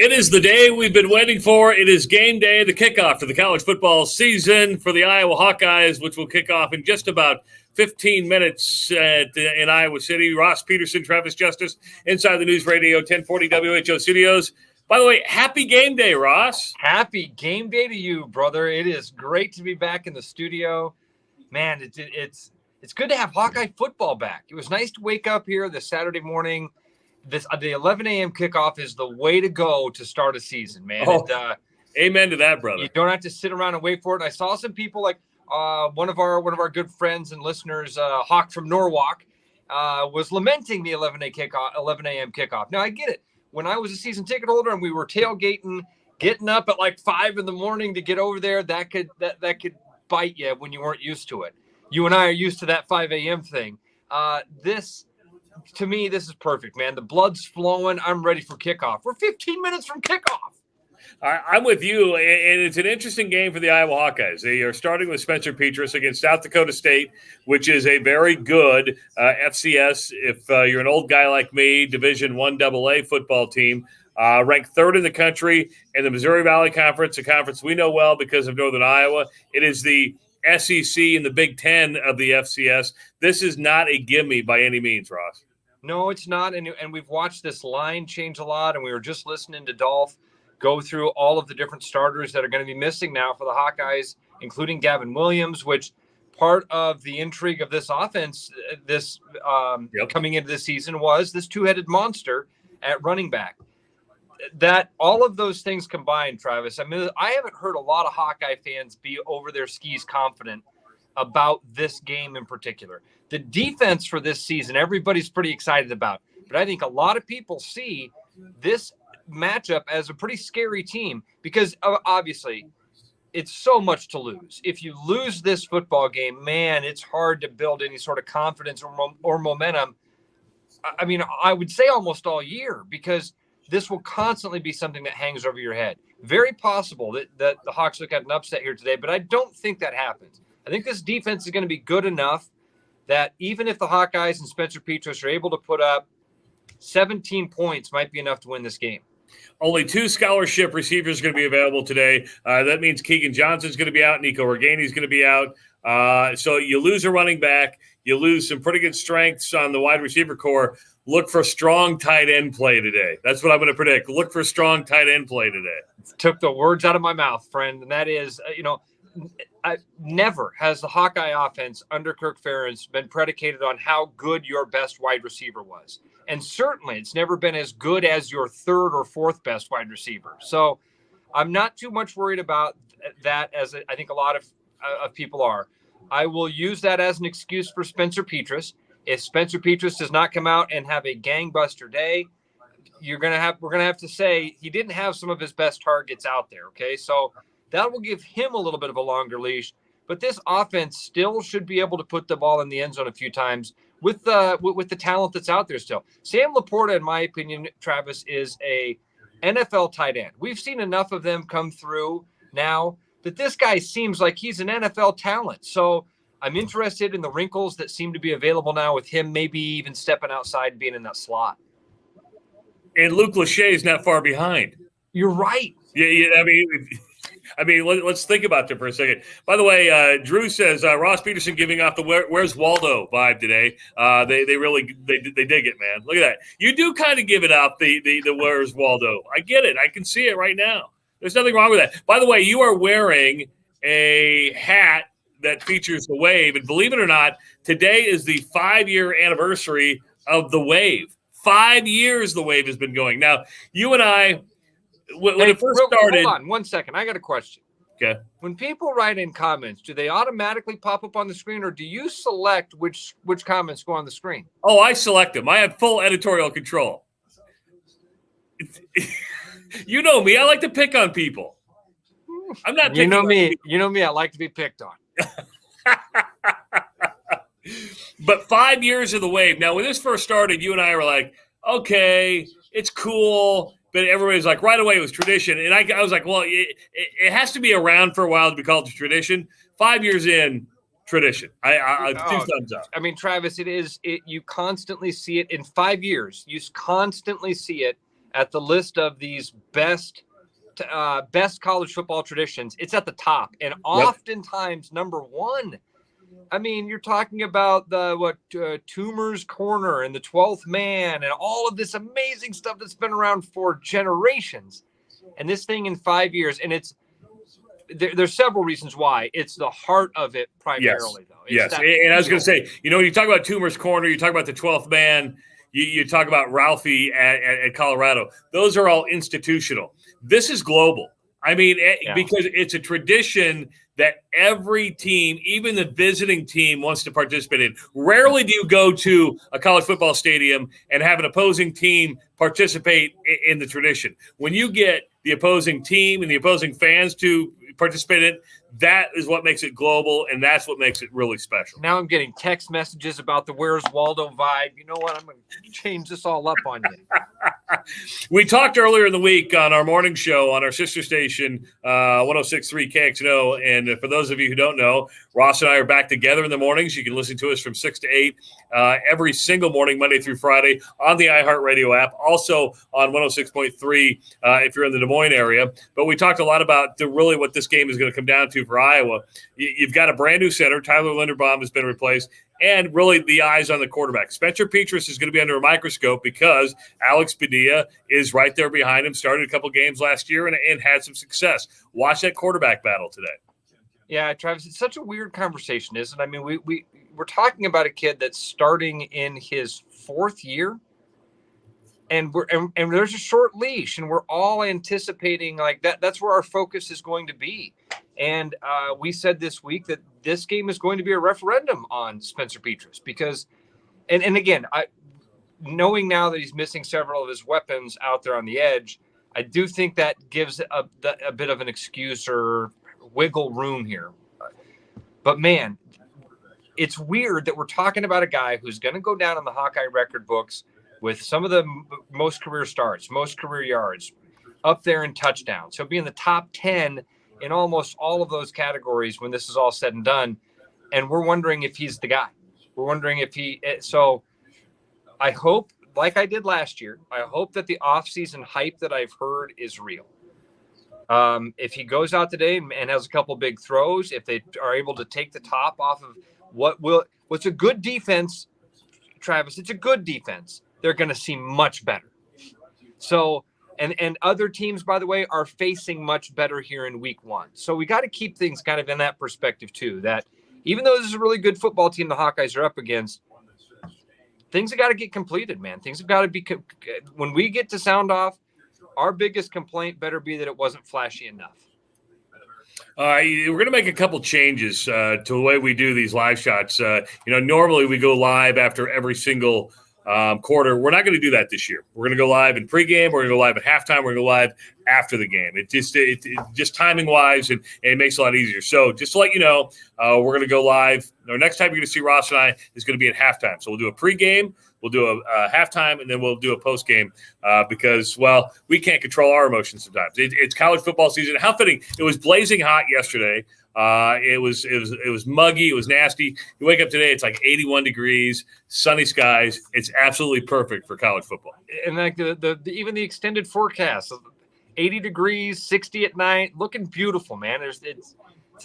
It is the day we've been waiting for. It is game day, the kickoff to the college football season for the Iowa Hawkeyes, which will kick off in just about 15 minutes in Iowa City. Ross Peterson, Travis Justice, inside the News Radio 1040 WHO studios. By the way, happy game day, Ross. Happy game day to you, brother. It is great to be back in the studio. Man, it's good to have Hawkeye football back. It was nice to wake up here this Saturday morning. The 11 a.m. kickoff is the way to go to start a season, man. Amen to that, brother. You don't have to sit around and wait for it. I saw some people like one of our good friends and listeners, Hawk from Norwalk, was lamenting the 11 a.m. kickoff. Now I get it. When I was a season ticket holder and we were tailgating, getting up at like 5 a.m. to get over there, that could bite you when you weren't used to it. You and I are used to that 5 a.m. thing. To me, this is perfect, man. The blood's flowing. I'm ready for kickoff. We're 15 minutes from kickoff. I'm with you, and it's an interesting game for the Iowa Hawkeyes. They are starting with Spencer Petras against South Dakota State, which is a very good FCS, if you're an old guy like me, Division I AA football team, ranked third in the country in the Missouri Valley Conference, a conference we know well because of Northern Iowa. It is the SEC and the Big Ten of the FCS. This is not a gimme by any means, Ross. No, it's not, and we've watched this line change a lot, and we were just listening to Dolph go through all of the different starters that are going to be missing now for the Hawkeyes, including Gavin Williams, which part of the intrigue of this offense, coming into this season, was this two-headed monster at running back. That all of those things combined, Travis, I mean, I haven't heard a lot of Hawkeye fans be over their skis confident about this game in particular. The defense for this season, everybody's pretty excited about, but I think a lot of people see this matchup as a pretty scary team because obviously it's so much to lose. If you lose this football game, man, it's hard to build any sort of confidence or momentum. I mean, I would say almost all year, because this will constantly be something that hangs over your head. Very possible that the Hawks look at an upset here today, but I don't think that happens. I think this defense is going to be good enough that even if the Hawkeyes and Spencer Petras are able to put up 17 points, might be enough to win this game. Only 2 scholarship receivers are going to be available today. That means Keegan Johnson's going to be out. Nico Organi's going to be out. So you lose a running back. You lose some pretty good strengths on the wide receiver core. Look for strong tight end play today. That's what I'm going to predict. Look for strong tight end play today. Took the words out of my mouth, friend. And that is, never has the Hawkeye offense under Kirk Ferentz been predicated on how good your best wide receiver was. And certainly it's never been as good as your third or fourth best wide receiver. So I'm not too much worried about that, as I think a lot of people are. I will use that as an excuse for Spencer Petras. If Spencer Petras does not come out and have a gangbuster day, we're going to have to say he didn't have some of his best targets out there. Okay. So that will give him a little bit of a longer leash, but this offense still should be able to put the ball in the end zone a few times with the talent that's out there still. Sam Laporta, in my opinion, Travis, is a NFL tight end. We've seen enough of them come through now that this guy seems like he's an NFL talent. So I'm interested in the wrinkles that seem to be available now with him, maybe even stepping outside, being in that slot. And Luke Lachey is not far behind. You're right. Yeah. I mean, let's think about that for a second. By the way, Drew says Ross Peterson giving off the "Where's Waldo" vibe today. They really dig it, man. Look at that. You do kind of give it off the "Where's Waldo." I get it. I can see it right now. There's nothing wrong with that. By the way, you are wearing a hat that features the Wave, and believe it or not, today is the 5-year anniversary of the Wave. 5 years the Wave has been going. Now, you and I. When it first started, hold on 1 second. I got a question. Okay. When people write in comments, do they automatically pop up on the screen, or do you select which comments go on the screen? Oh, I select them. I have full editorial control. You know me. I like to pick on people. I'm not. You know me. You know me. I like to be picked on. But 5 years of the Wave. Now, when this first started, you and I were like, okay, it's cool. But everybody's like, right away, it was tradition. And I was like, well, it has to be around for a while to be called a tradition. 5 years in, tradition. I 2 thumbs up. I mean, Travis, you constantly see it in 5 years. You constantly see it at the list of these best college football traditions, it's at the top, and oftentimes number one. I mean, you're talking about the Toomer's Corner and the 12th Man and all of this amazing stuff that's been around for generations. And this thing in 5 years, and there's several reasons why. It's the heart of it primarily, though. Yes. And I was going to say, when you talk about Toomer's Corner, you talk about the 12th Man, you talk about Ralphie at Colorado. Those are all institutional. This is global. I mean, because it's a tradition that every team, even the visiting team, wants to participate in. Rarely do you go to a college football stadium and have an opposing team participate in the tradition. When you get the opposing team and the opposing fans to participate in it, that is what makes it global, and that's what makes it really special. Now I'm getting text messages about the Where's Waldo vibe. You know what? I'm going to change this all up on you. We talked earlier in the week on our morning show on our sister station, 106.3 KXNO. And for those of you who don't know, Ross and I are back together in the mornings. You can listen to us from 6 to 8 every single morning, Monday through Friday, on the iHeartRadio app, also on 106.3 if you're in the Des Moines area. But we talked a lot about really what this game is going to come down to for Iowa. You've got a brand new center. Tyler Linderbaum has been replaced. And really the eyes on the quarterback. Spencer Petras is going to be under a microscope because Alex Padilla is right there behind him, started a couple games last year and had some success. Watch that quarterback battle today. Yeah, Travis, it's such a weird conversation, isn't it? I mean, we're talking about a kid that's starting in his fourth year, and there's a short leash, and we're all anticipating like that. That's where our focus is going to be. And we said this week that this game is going to be a referendum on Spencer Petras because, and again, knowing now that he's missing several of his weapons out there on the edge, I do think that gives a bit of an excuse or wiggle room here. But man, it's weird that we're talking about a guy who's going to go down in the Hawkeye record books with some of the most career starts, most career yards, up there in touchdowns. He'll be in the top 10 in almost all of those categories when this is all said and done. And we're wondering if he's the guy. We're wondering if so I hope, like I did last year, I hope that the offseason hype that I've heard is real. If he goes out today and has a couple big throws, if they are able to take the top off of what's a good defense, Travis, it's a good defense. They're going to seem much better. So, and other teams, by the way, are facing much better here in week one. So we got to keep things kind of in that perspective too, that even though this is a really good football team the Hawkeyes are up against, things have got to get completed, man. Things have got to be – when we get to sound off, our biggest complaint better be that it wasn't flashy enough. We're going to make a couple changes to the way we do these live shots. Normally we go live after every single quarter. We're not going to do that this year. We're going to go live in pregame. We're going to go live at halftime. We're going to go live after the game. It just timing wise, and it makes it a lot easier. So just to let you know, we're going to go live. Our next time you're going to see Ross and I is going to be at halftime. So we'll do a pregame, we'll do a halftime, and then we'll do a postgame because, well, we can't control our emotions sometimes. It's college football season. How fitting! It was blazing hot yesterday. It was muggy. It was nasty. You wake up today, it's like 81 degrees, sunny skies. It's absolutely perfect for college football. And like even the extended forecast, 80 degrees, 60 at night, looking beautiful, man. It's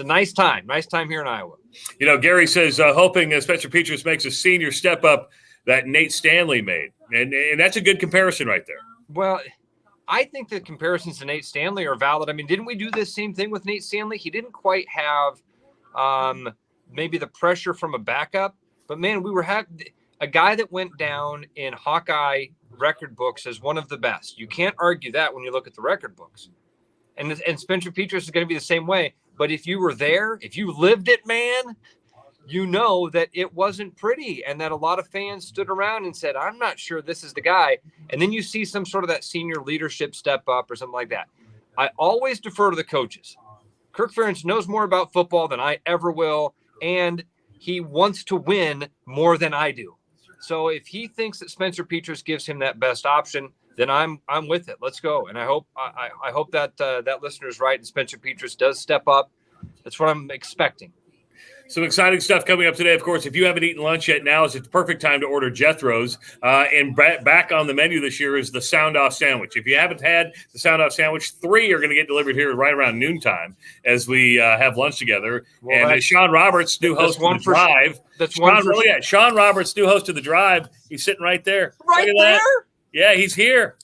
a nice time here in Iowa. Gary says hoping Spencer Petras makes a senior step up that Nate Stanley made, and that's a good comparison right there. Well, I think the comparisons to Nate Stanley are valid. I mean, didn't we do this same thing with Nate Stanley? He didn't quite have maybe the pressure from a backup, but man, we were having a guy that went down in Hawkeye record books as one of the best. You can't argue that when you look at the record books. And Spencer Petras is going to be the same way. But if you were there, if you lived it, man, you know that it wasn't pretty and that a lot of fans stood around and said, I'm not sure this is the guy. And then you see some sort of that senior leadership step up or something like that. I always defer to the coaches. Kirk Ferentz knows more about football than I ever will, and he wants to win more than I do. So if he thinks that Spencer Petras gives him that best option, then I'm with it. Let's go. And I hope that that listener is right and Spencer Petras does step up. That's what I'm expecting. Some exciting stuff coming up today. Of course, if you haven't eaten lunch yet, now is the perfect time to order Jethro's. And back on the menu this year is the Sound Off Sandwich. If you haven't had the Sound Off Sandwich, 3 are going to get delivered here right around noontime as we have lunch together. Well, and Sean Roberts, new host of The Drive. Sean Roberts, new host of The Drive. He's sitting right there. Right there? Yeah, he's here.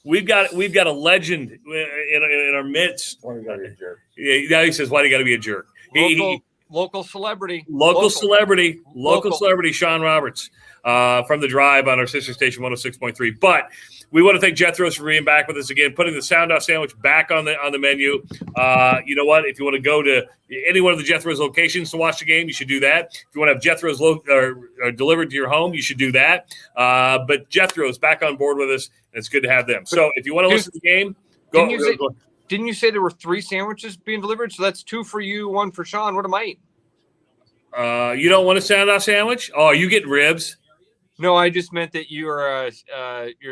We've got a legend in our midst. Why do you gotta be a jerk? Yeah, now he says, "Why do you got to be a jerk?" Local celebrity. Local celebrity, Sean Roberts from The Drive on our sister station 106.3. But we want to thank Jethro's for being back with us again, putting the Sound Off Sandwich back on the menu. You know what? If you want to go to any one of the Jethro's locations to watch the game, you should do that. If you want to have Jethro's delivered to your home, you should do that. But Jethro's back on board with us, and it's good to have them. So if you want to listen to the game, go. Didn't you say there were 3 sandwiches being delivered? So that's 2 for you, 1 for Sean. What am I eating? You don't want a Sound Off Sandwich? Oh, you get ribs. No, I just meant that you're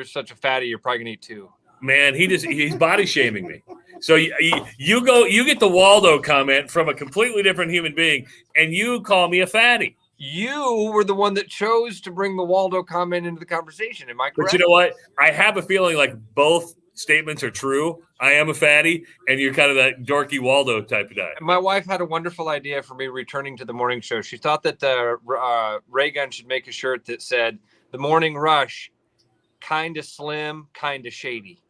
such a fatty. You're probably gonna eat 2. Man, he's body shaming me. So you get the Waldo comment from a completely different human being, and you call me a fatty. You were the one that chose to bring the Waldo comment into the conversation. Am I correct? But you know what? I have a feeling like both statements are true. I am a fatty, and you're kind of that dorky Waldo type of guy. My wife had a wonderful idea for me returning to the morning show. She thought that Ray-Gun should make a shirt that said, "The Morning Rush, kind of slim, kind of shady."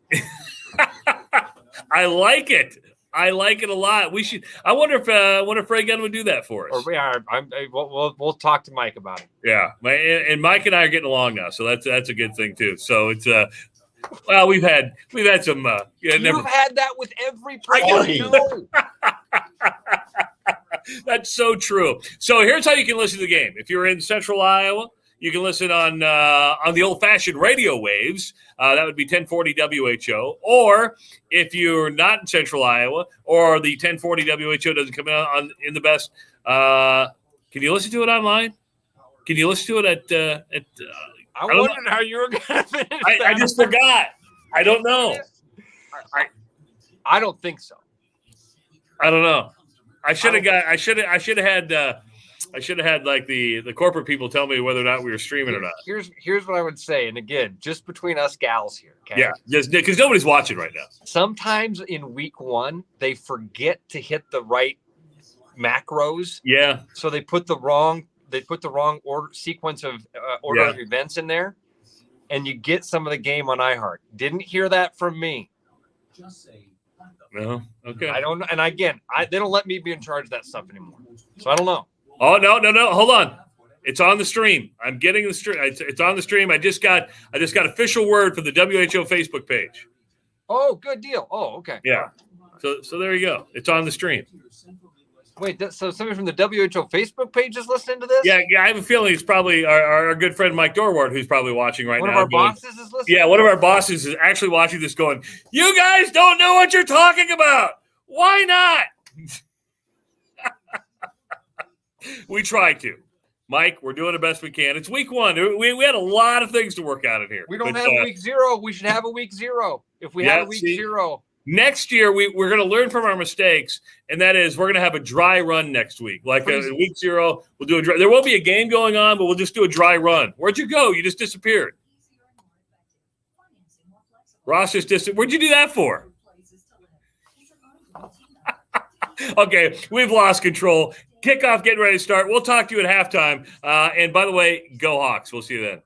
I like it. I like it a lot. We should. I wonder if Ray-Gun would do that for us. We'll talk to Mike about it. Yeah, and Mike and I are getting along now, so that's a good thing too. So it's well, we've had some. You've had that with every person. That's so true. So here's how you can listen to the game. If you're in Central Iowa, you can listen on the old-fashioned radio waves. That would be 1040 WHO. Or if you're not in Central Iowa, or the 1040 WHO doesn't come in the best, can you listen to it online? Can you listen to it at I wondered how you were going to finish that. I just forgot. I don't know. I don't think so. I don't know. I should have had like the corporate people tell me whether or not we were streaming or not. Here's what I would say, and again, just between us gals here. Okay? Yeah, just because nobody's watching right now. Sometimes in week 1 they forget to hit the right macros. Yeah. So they put the wrong order sequence of of events in there, and you get some of the game on iHeart. Didn't hear that from me. No. Okay. I don't know. And again, they don't let me be in charge of that stuff anymore. So I don't know. Oh, no. Hold on. It's on the stream. I'm getting the stream. It's on the stream. I just got official word from the WHO Facebook page. Oh, good deal. Oh, okay. Yeah. So there you go. It's on the stream. Wait, so somebody from the WHO Facebook page is listening to this? Yeah. I have a feeling it's probably our good friend Mike Dorward who's probably watching right now. One of our bosses is listening? Yeah, one of our bosses is actually watching this going, "You guys don't know what you're talking about. Why not?" We try to. Mike, we're doing the best we can. It's week 1. We had a lot of things to work out in here. We don't have week 0. We should have a week 0. If we have a week 0. Next year, we're going to learn from our mistakes, and that is we're going to have a dry run next week. Like week 0, we'll do a dry. There won't be a game going on, but we'll just do a dry run. Where'd you go? You just disappeared. Ross just disappeared. Where'd you do that for? Okay, we've lost control. Kickoff getting ready to start. We'll talk to you at halftime. And by the way, go Hawks. We'll see you then.